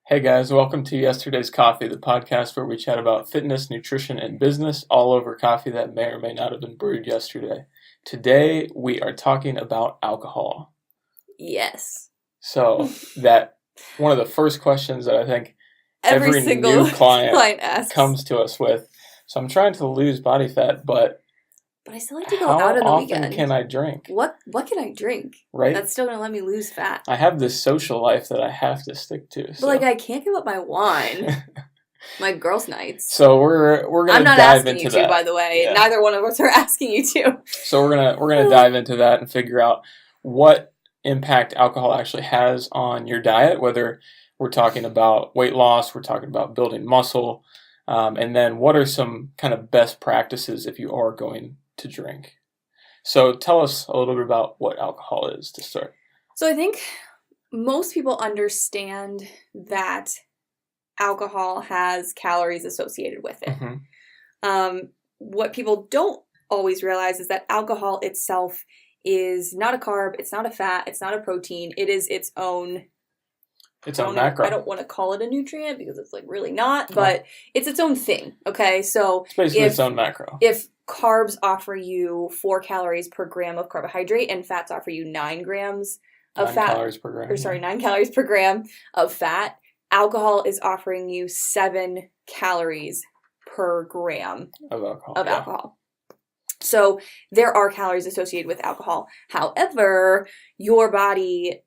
Hey guys, welcome to Yesterday's Coffee, the podcast where we chat about fitness, nutrition, and business all over coffee that may or may not have been brewed yesterday. Today, we are talking about alcohol. Yes. So, that one of the first questions that I think every single new client asks comes to us with. So, I'm trying to lose body fat, but I still like to go out on the weekend. How often can I drink? What can I drink? Right? That's still going to let me lose fat. I have this social life that I have to stick to. So. But I can't give up my wine. My girls' nights. So we're gonna dive into that. I'm not asking you to, by the way. Yeah. Neither one of us are asking you to. So we're gonna dive into that and figure out what impact alcohol actually has on your diet, whether we're talking about weight loss, we're talking about building muscle, and then what are some kind of best practices if you are going to drink. So tell us a little bit about what alcohol is to start. So I think most people understand that alcohol has calories associated with it. Mm-hmm. What people don't always realize is that alcohol itself is not a carb, it's not a fat, it's not a protein, it is its own macro. I don't want to call it a nutrient because it's really not, but it's its own thing, okay? So it's basically its own macro. If carbs offer you 4 calories per gram of carbohydrate and fats offer you 9 grams of fat. 9 calories per gram. 9 calories per gram of fat. Alcohol is offering you 7 calories per gram of alcohol. So there are calories associated with alcohol. However, your body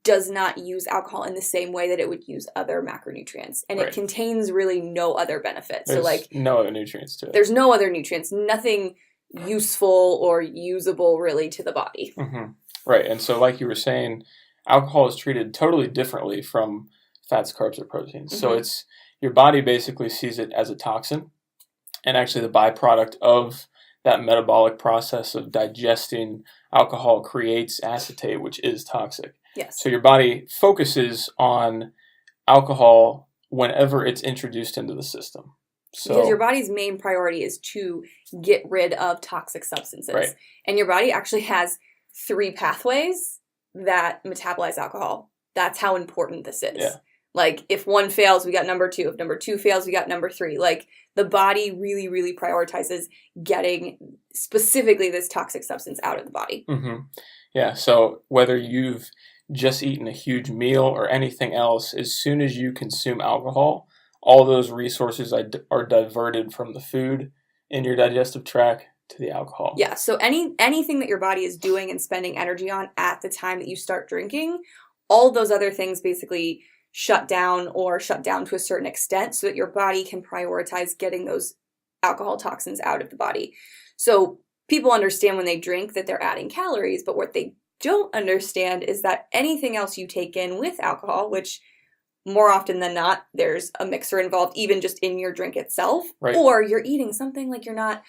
does not use alcohol in the same way that it would use other macronutrients. And It contains really no other benefits. There's no other nutrients to it. There's no other nutrients. Nothing useful or usable really to the body. Mm-hmm. Right. And so like you were saying, alcohol is treated totally differently from fats, carbs, or proteins. Mm-hmm. So it's your body basically sees it as a toxin. And actually the byproduct of that metabolic process of digesting alcohol creates acetate, which is toxic. Yes. So your body focuses on alcohol whenever it's introduced into the system. Because your body's main priority is to get rid of toxic substances. Right. And your body actually has 3 pathways that metabolize alcohol. That's how important this is. Yeah. If one fails, we got number 2. If number 2 fails, we got number 3. The body really, really prioritizes getting specifically this toxic substance out of the body. Mm-hmm. Yeah. So whether you've just eaten a huge meal or anything else, as soon as you consume alcohol, all those resources are diverted from the food in your digestive tract to the alcohol. Yeah, so anything that your body is doing and spending energy on at the time that you start drinking, all those other things basically shut down to a certain extent so that your body can prioritize getting those alcohol toxins out of the body. So people understand when they drink that they're adding calories, but what they don't understand is that anything else you take in with alcohol, which more often than not, there's a mixer involved, even just in your drink itself, or you're eating something you're not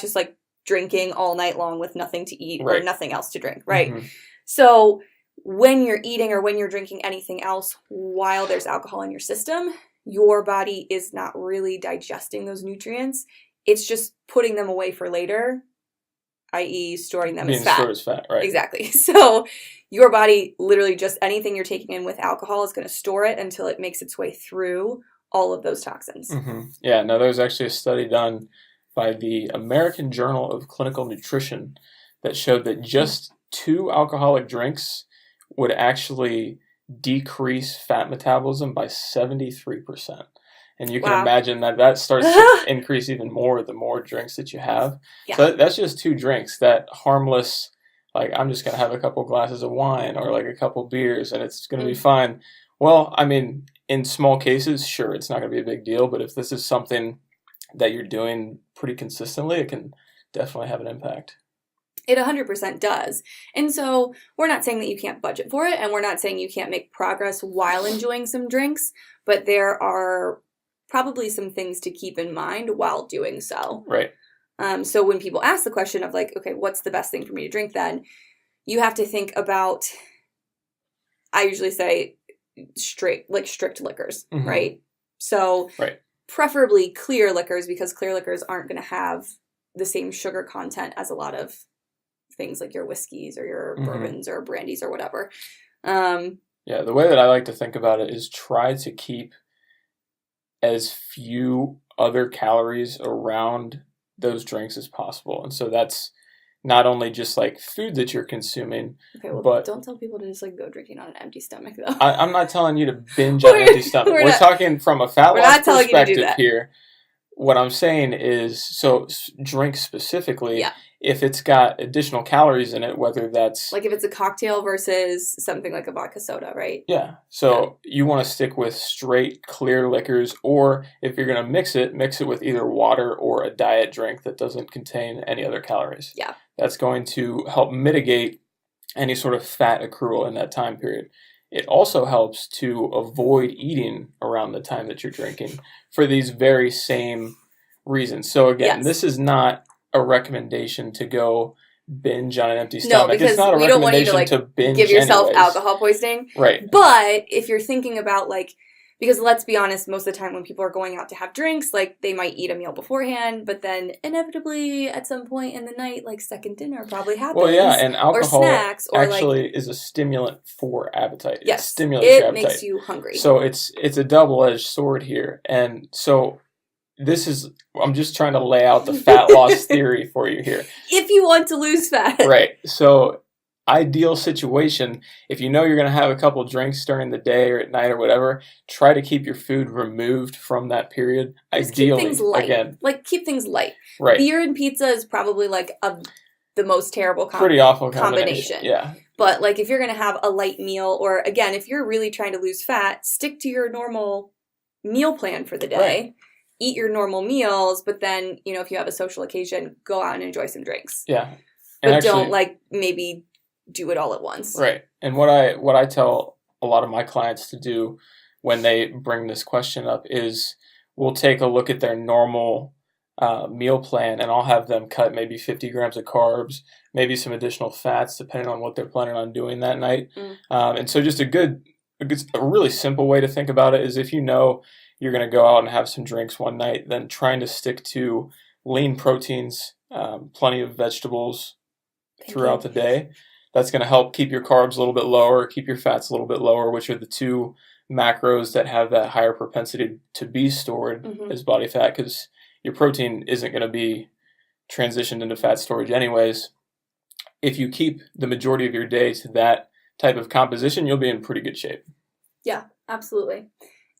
just drinking all night long with nothing to eat or nothing else to drink, right? Mm-hmm. So when you're eating or when you're drinking anything else while there's alcohol in your system, your body is not really digesting those nutrients. It's just putting them away for later, i.e. storing them as fat. Stored as fat, right. Exactly. So your body, literally just anything you're taking in with alcohol is going to store it until it makes its way through all of those toxins. Mm-hmm. Yeah, no, there was actually a study done by the American Journal of Clinical Nutrition that showed that just 2 alcoholic drinks would actually decrease fat metabolism by 73%. And you can imagine that starts to increase even more the more drinks that you have. Yeah. So that's just 2 drinks. That harmless, I'm just going to have a couple glasses of wine or a couple beers and it's going to be fine. Well, I mean, in small cases, sure, it's not going to be a big deal. But if this is something that you're doing pretty consistently, it can definitely have an impact. It 100% does. And so we're not saying that you can't budget for it, and we're not saying you can't make progress while enjoying some drinks, but there are probably some things to keep in mind while doing so. Right. So when people ask the question of okay, what's the best thing for me to drink then? You have to think about, I usually say strict liquors, mm-hmm. right? So preferably clear liquors, because clear liquors aren't going to have the same sugar content as a lot of things like your whiskeys or your mm-hmm. bourbons or brandies or whatever. Yeah, the way that I like to think about it is try to keep as few other calories around those drinks as possible. And so that's not only just like food that you're consuming, Okay, well, but don't tell people to just like go drinking on an empty stomach, though. I'm not telling you to binge on an empty stomach. We're talking from a fat loss perspective here. What I'm saying is, so drink specifically, Yeah. if it's got additional calories in it, whether that's... Like if it's a cocktail versus something like a vodka soda, right? Yeah. So you want to stick with straight, clear liquors, or if you're going to mix it with either water or a diet drink that doesn't contain any other calories. Yeah. That's going to help mitigate any sort of fat accrual in that time period. It also helps to avoid eating around the time that you're drinking for these very same reasons. So again, This is not a recommendation to go binge on an empty stomach. No, because it's not a we don't want you recommendation to binge give yourself anyways. alcohol poisoning. Right. But if you're thinking about because let's be honest, most of the time when people are going out to have drinks, they might eat a meal beforehand, but then inevitably at some point in the night, second dinner probably happens. Well, yeah, and alcohol or snacks, or actually is a stimulant for appetite. Yes, it stimulates your appetite. Makes you hungry. So it's a double-edged sword here. And so I'm just trying to lay out the fat loss theory for you here. If you want to lose fat. Right. So ideal situation, if you know you're going to have a couple drinks during the day or at night or whatever, try to keep your food removed from that period. Just ideally, keep things light. Again. Keep things light. Right. Beer and pizza is probably the most terrible pretty awful combination. Yeah. But if you're going to have a light meal, or again, if you're really trying to lose fat, stick to your normal meal plan for the day. Right. Eat your normal meals, but then, if you have a social occasion, go out and enjoy some drinks. Yeah. But don't maybe do it all at once. Right. And what I tell a lot of my clients to do when they bring this question up is we'll take a look at their normal meal plan, and I'll have them cut maybe 50 grams of carbs, maybe some additional fats, depending on what they're planning on doing that night. And so just a really simple way to think about it is if you know you're going to go out and have some drinks one night, then trying to stick to lean proteins, plenty of vegetables throughout the day. That's going to help keep your carbs a little bit lower, keep your fats a little bit lower, which are the two macros that have that higher propensity to be stored as body fat, because your protein isn't going to be transitioned into fat storage anyways. If you keep the majority of your day to that type of composition, you'll be in pretty good shape. Yeah, absolutely.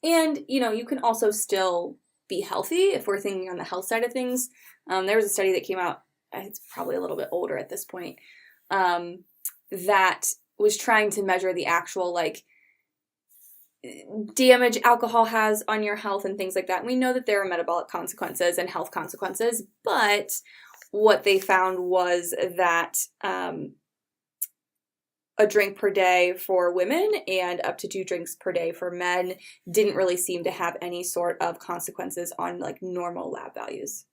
And, you can also still be healthy if we're thinking on the health side of things. There was a study that came out, it's probably a little bit older at this point, that was trying to measure the actual damage alcohol has on your health and things like that. And we know that there are metabolic consequences and health consequences, but what they found was that a drink per day for women and up to 2 drinks per day for men didn't really seem to have any sort of consequences on normal lab values.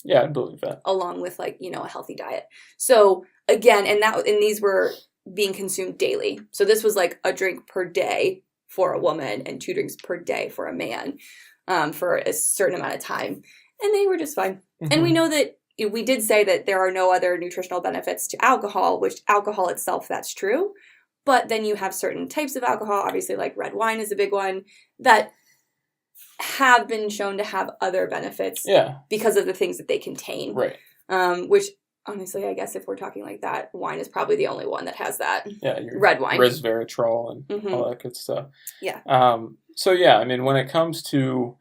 Yeah, I believe that. Along with a healthy diet. So again, and these were being consumed daily. So this was a drink per day for a woman and 2 drinks per day for a man for a certain amount of time. And they were just fine. And we know that we did say that there are no other nutritional benefits to alcohol, which alcohol itself, that's true. But then you have certain types of alcohol, obviously red wine is a big one, that have been shown to have other benefits because of the things that they contain. Right. Which, honestly, I guess if we're talking like that, wine is probably the only one that has that. Yeah, red wine. Resveratrol and all that good stuff. Yeah. So, yeah, I mean, when it comes to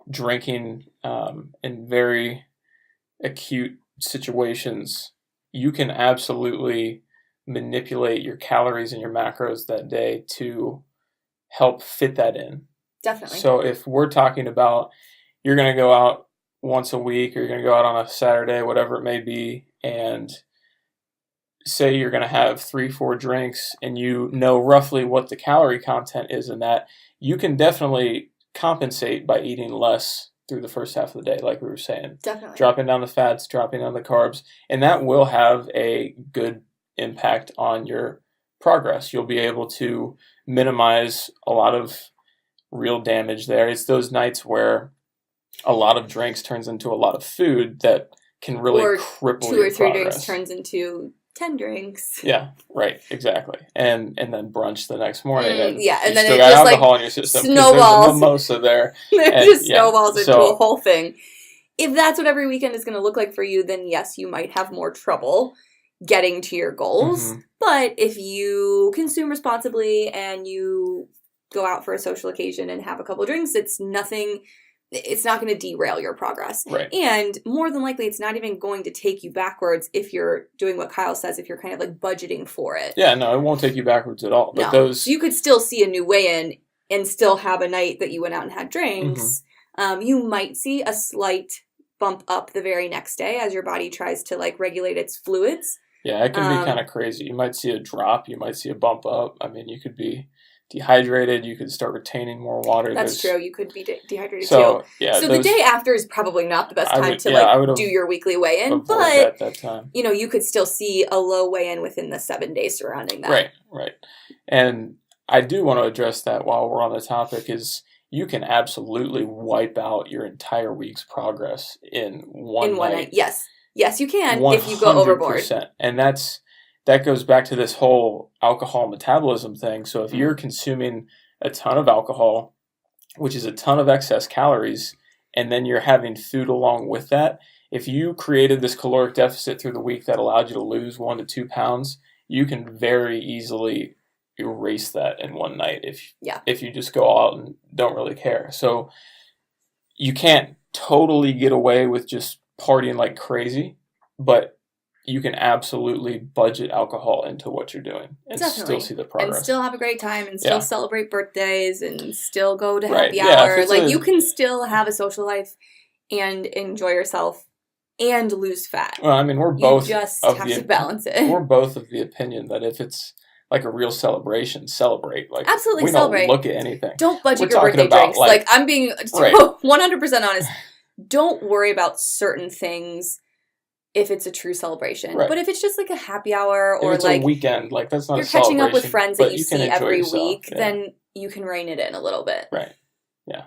drinking in very acute situations, you can absolutely manipulate your calories and your macros that day to help fit that in. Definitely. So if we're talking about you're going to go out once a week or you're going to go out on a Saturday, whatever it may be, and say you're going to have 3-4 drinks and you know roughly what the calorie content is in that, you can definitely compensate by eating less through the first half of the day, like we were saying. Definitely. Dropping down the fats, dropping down the carbs, and that will have a good impact on your progress. You'll be able to minimize a lot of real damage there. It's those nights where a lot of drinks turns into a lot of food that can really cripple your progress. 2 or 3 drinks turns into 10 drinks. Yeah, right, exactly. And then brunch the next morning, and yeah, and you then still it got just alcohol in your system because snowballs. there's a mimosa there. It just snowballs into a whole thing. If that's what every weekend is going to look like for you, then yes, you might have more trouble getting to your goals. Mm-hmm. But if you consume responsibly and you go out for a social occasion and have a couple drinks, it's not going to derail your progress. Right. And more than likely, it's not even going to take you backwards if you're doing what Kyle says, if you're kind of like budgeting for it. Yeah, no, it won't take you backwards at all. But no. So you could still see a new weigh-in and still have a night that you went out and had drinks. Mm-hmm. You might see a slight bump up the very next day as your body tries to like regulate its fluids. Yeah, it can be kind of crazy. You might see a drop. You might see a bump up. I mean, you could be dehydrated. You could start retaining more water. That's true. You could be dehydrated too. Yeah, so the day after is probably not the best time to do your weekly weigh-in, but that time. You could still see a low weigh-in within the 7 days surrounding that. Right. And I do want to address that while we're on the topic is you can absolutely wipe out your entire week's progress in one night. Yes, you can 100%. If you go overboard. And that goes back to this whole alcohol metabolism thing. So if you're consuming a ton of alcohol, which is a ton of excess calories, and then you're having food along with that, if you created this caloric deficit through the week that allowed you to lose 1 to 2 pounds, you can very easily erase that in one night if you just go out and don't really care. So you can't totally get away with just partying like crazy, but you can absolutely budget alcohol into what you're doing and still see the progress. And still have a great time and still celebrate birthdays and still go to happy hour. You can still have a social life and enjoy yourself and lose fat. Well, I mean, we're both you just have to balance it. We're both of the opinion that if it's like a real celebration, celebrate. Like absolutely we celebrate. Don't look at anything. Don't budget your birthday drinks. Like I'm being 100% honest. Don't worry about certain things if it's a true celebration. Right. But if it's just like a happy hour or it's like a weekend, like that's not you're catching up with friends that you see every yourself. Week, then you can rein it in a little bit. Right. Yeah.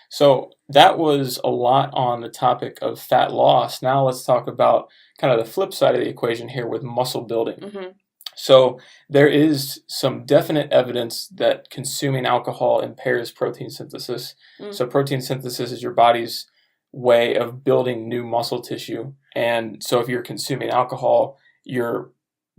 So that was a lot on the topic of fat loss. Now let's talk about kind of the flip side of the equation here with muscle building. Mm-hmm. So there is some definite evidence that consuming alcohol impairs protein synthesis. Mm. So protein synthesis is your body's way of building new muscle tissue. And so if you're consuming alcohol, you're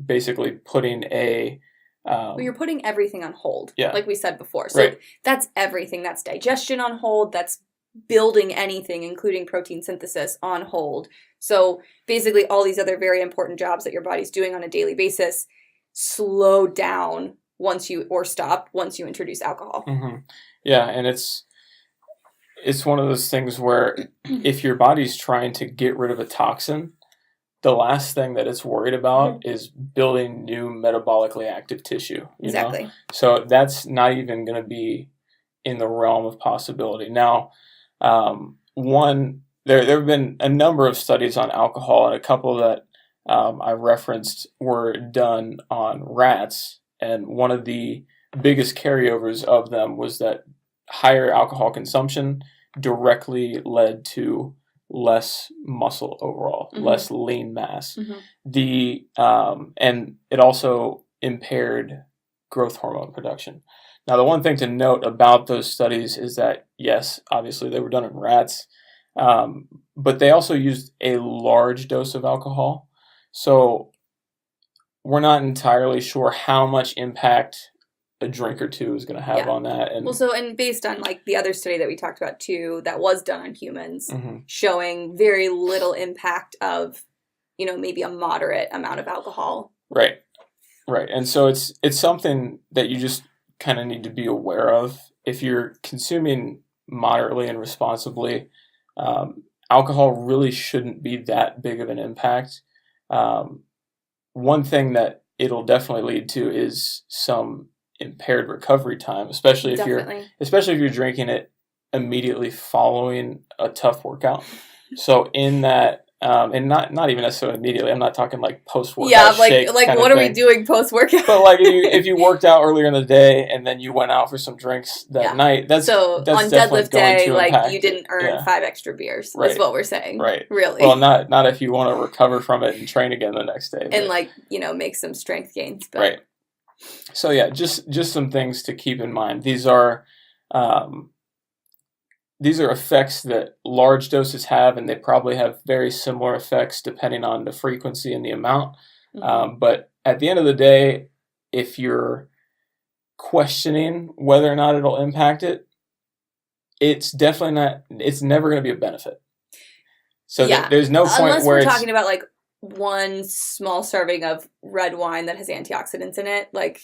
basically putting you're putting everything on hold, like we said before. So that's everything. That's digestion on hold. That's building anything, including protein synthesis, on hold. So basically all these other very important jobs that your body's doing on a daily basis slow down once you introduce alcohol. Mm-hmm. Yeah, and it's one of those things where if your body's trying to get rid of a toxin, the last thing that it's worried about is building new metabolically active tissue. You know? So that's not even going to be in the realm of possibility. Now, there have been a number of studies on alcohol, and a couple that I referenced were done on rats, and one of the biggest carryovers of them was that higher alcohol consumption directly led to less muscle overall, less lean mass. And it also impaired growth hormone production. Now, the one thing to note about those studies is that, yes, obviously they were done in rats, but they also used a large dose of alcohol. So we're not entirely sure how much impact a drink or two is going to have on that. And based on like the other study that we talked about too, that was done on humans, showing very little impact of, maybe a moderate amount of alcohol. Right. And so it's something that you just kind of need to be aware of. If you're consuming moderately and responsibly, alcohol really shouldn't be that big of an impact. One thing that it'll definitely lead to is some impaired recovery time, especially if you're drinking it immediately following a tough workout. So in that And not even necessarily immediately. I'm not talking like post-workout Yeah, shake like kind what of are we thing. doing post-workout? But like if you worked out earlier in the day and then you went out for some drinks that night, that's on definitely deadlift going day, to like impact you didn't earn Yeah. 5 extra beers. Right. Is what we're saying. Right. Really. Well, not if you want to recover from it and train again the next day. And like, make some strength gains. But. Right. So yeah, just some things to keep in mind. These are effects that large doses have, and they probably have very similar effects depending on the frequency and the amount. Mm-hmm. But at the end of the day, if you're questioning whether or not it'll impact it, it's never going to be a benefit. So there's no point unless where we're talking about like one small serving of red wine that has antioxidants in it, like.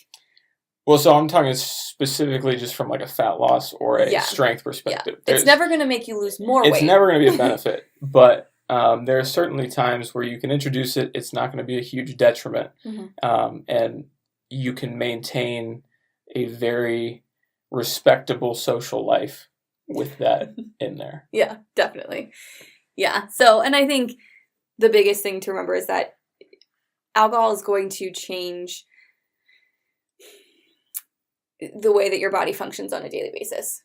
Well, so I'm talking specifically just from like a fat loss or a strength perspective. Yeah. It's never going to make you lose more weight. It's never going to be a benefit, but there are certainly times where you can introduce it. It's not going to be a huge detriment, and you can maintain a very respectable social life with that in there. Yeah, definitely. Yeah. So, and I think the biggest thing to remember is that alcohol is going to change the way that your body functions on a daily basis.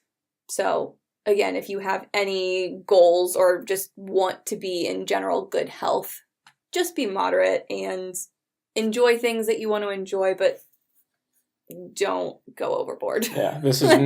So again, if you have any goals or just want to be in general good health, just be moderate and enjoy things that you want to enjoy, but don't go overboard. Yeah, this is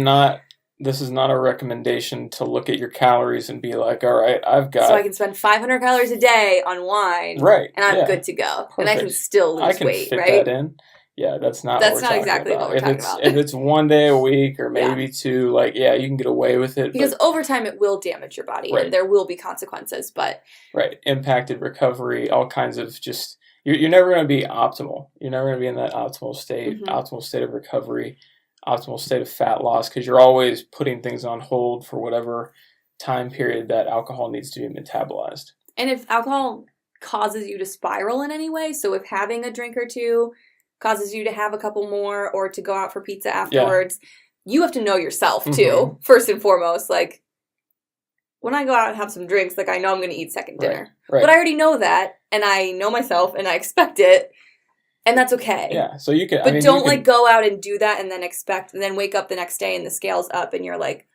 not a recommendation to look at your calories and be like, all right, so I can spend 500 calories a day on wine, right? And I'm good to go. Perfect. And I can still lose weight, fit right? That in. Yeah, that's not exactly about. What we're talking about. If it's one day a week or maybe two, like, yeah, you can get away with it. Because over time it will damage your body and there will be consequences, but... Right. Impacted recovery, all kinds of just... You're never going to be optimal. You're never going to be in that optimal state, optimal state of recovery, optimal state of fat loss, because you're always putting things on hold for whatever time period that alcohol needs to be metabolized. And if alcohol causes you to spiral in any way, so if having a drink or two causes you to have a couple more or to go out for pizza afterwards, you have to know yourself too, first and foremost. Like, when I go out and have some drinks, like, I know I'm going to eat second dinner. Right. But I already know that, and I know myself, and I expect it, and that's okay. Yeah, so you can... But don't, go out and do that and then wake up the next day and the scale's up, and you're like,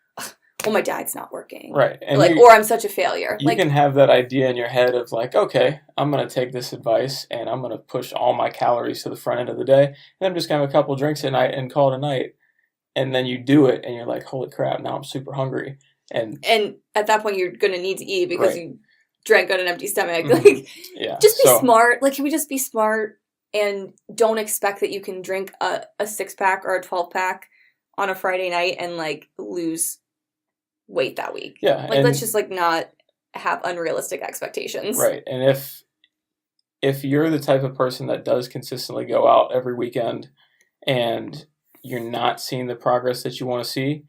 well, my diet's not working. Right. And or I'm such a failure. You can have that idea in your head of like, okay, I'm going to take this advice and I'm going to push all my calories to the front end of the day. And I'm just going to have a couple drinks at night and call it a night. And then you do it and you're like, holy crap, now I'm super hungry. And at that point, you're going to need to eat because you drank on an empty stomach. Just be smart. Like, can we just be smart and don't expect that you can drink a 6-pack or a 12-pack on a Friday night and lose weight that week. Yeah. Let's just not have unrealistic expectations. Right. And if you're the type of person that does consistently go out every weekend and you're not seeing the progress that you want to see,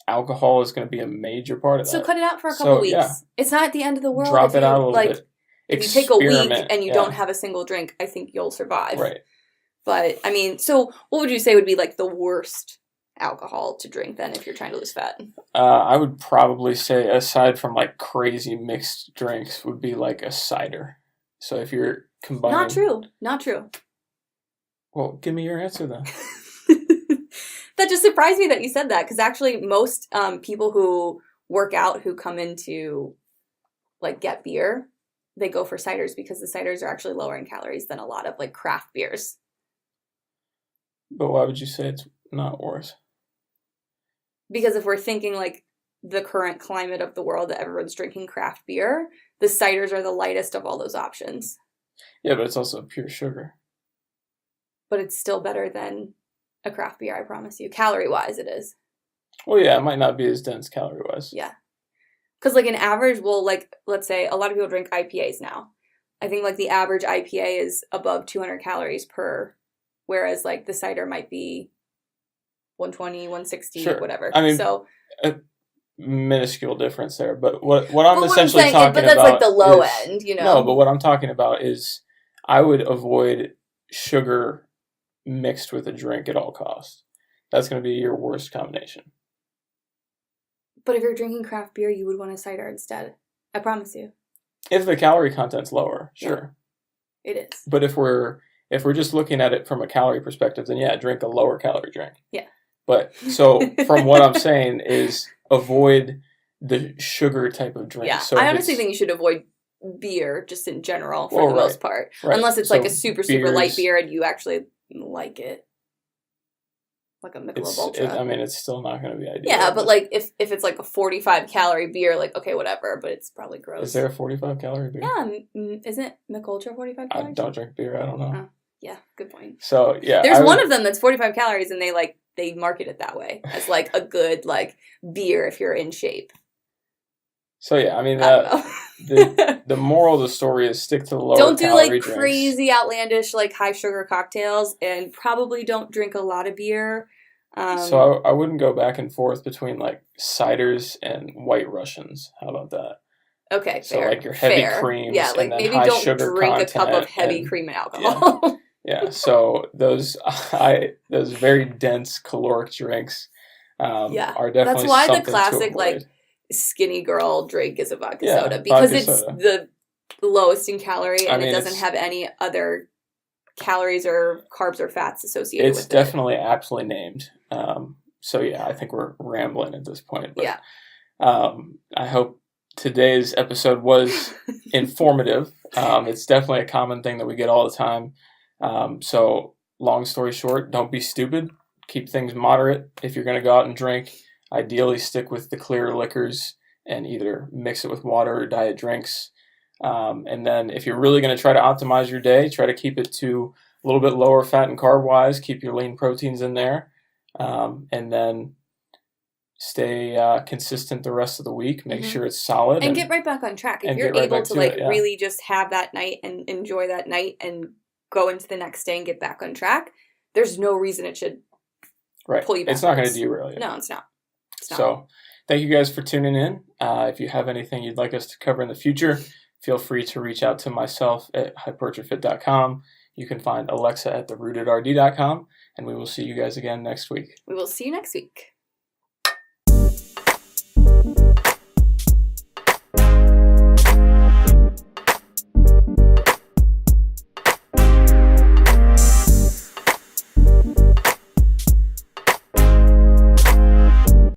alcohol is going to be a major part of that. So cut it out for a couple weeks. Yeah. It's not at the end of the world. Drop it out a little bit. If you take a week and you don't have a single drink, I think you'll survive. Right. But, so what would you say would be the worst alcohol to drink then if you're trying to lose fat? I would probably say, aside from crazy mixed drinks, would be a cider. So if you're combining... Not true. Well, give me your answer then. That just surprised me that you said that, because actually most people who work out who come into get beer, they go for ciders because the ciders are actually lower in calories than a lot of craft beers. But why would you say it's not worse? Because if we're thinking the current climate of the world that everyone's drinking craft beer, the ciders are the lightest of all those options. Yeah, but it's also pure sugar. But it's still better than a craft beer, I promise you. Calorie-wise, it is. Well, yeah, it might not be as dense calorie-wise. Yeah. Because an average, let's say a lot of people drink IPAs now. I think the average IPA is above 200 calories per, whereas the cider might be 120, 160, whatever. I mean, so a minuscule difference there. But what I'm essentially talking about... But that's the low end, No, but what I'm talking about is I would avoid sugar mixed with a drink at all costs. That's going to be your worst combination. But if you're drinking craft beer, you would want a cider instead. I promise you. If the calorie content's lower, sure. Yeah, it is. But if we're just looking at it from a calorie perspective, then yeah, drink a lower calorie drink. Yeah. But so from what I'm saying is avoid the sugar type of drink. Yeah, So I honestly think you should avoid beer just in general for the right, most part. right. Unless it's So like a super light beer and you actually like it. Like a Michelob Ultra. I mean, it's still not going to be ideal. Yeah, but like if it's like a 45 calorie beer, like okay, whatever, but it's probably gross. Is there a 45 calorie beer? Yeah, isn't Mich Ultra 45 calories? I don't drink beer. I don't know. Oh, yeah, good point. So yeah, there's one of them that's 45 calories, and they market it that way as like a good like beer if you're in shape. So yeah, I mean, I don't know. the moral of the story is stick to the lower don't do calorie like drinks. Crazy outlandish like high sugar cocktails, and probably don't drink a lot of beer. So I wouldn't go back and forth between like ciders and White Russians. How about that? Okay, so fair. Like your heavy fair. creams, yeah, like and then maybe high don't sugar drink a cup of heavy and, cream and alcohol. Yeah, so those very dense caloric drinks are definitely that's why something the classic to like skinny girl drink is a vodka Yeah, soda, because vodka it's soda. the lowest in calorie, and I mean, it doesn't have any other calories or carbs or fats associated with it. It's definitely aptly named. So yeah, I think we're rambling at this point. But, Yeah. I hope today's episode was informative. It's definitely a common thing that we get all the time. So long story short, don't be stupid. Keep things moderate. If you're going to go out and drink, ideally stick with the clear liquors and either mix it with water or diet drinks. And then if you're really going to try to optimize your day, try to keep it to a little bit lower fat and carb wise. Keep your lean proteins in there. And then stay consistent the rest of the week. Make sure it's solid. And get right back on track. If you're able to really just have that night and enjoy that night and go into the next day and get back on track, there's no reason it should pull you back. It's not going to derail you. No, it's not. So thank you guys for tuning in. If you have anything you'd like us to cover in the future, feel free to reach out to myself at HypertroFit.com. You can find Alexa at therootedrd.com, and we will see you guys again next week. We will see you next week.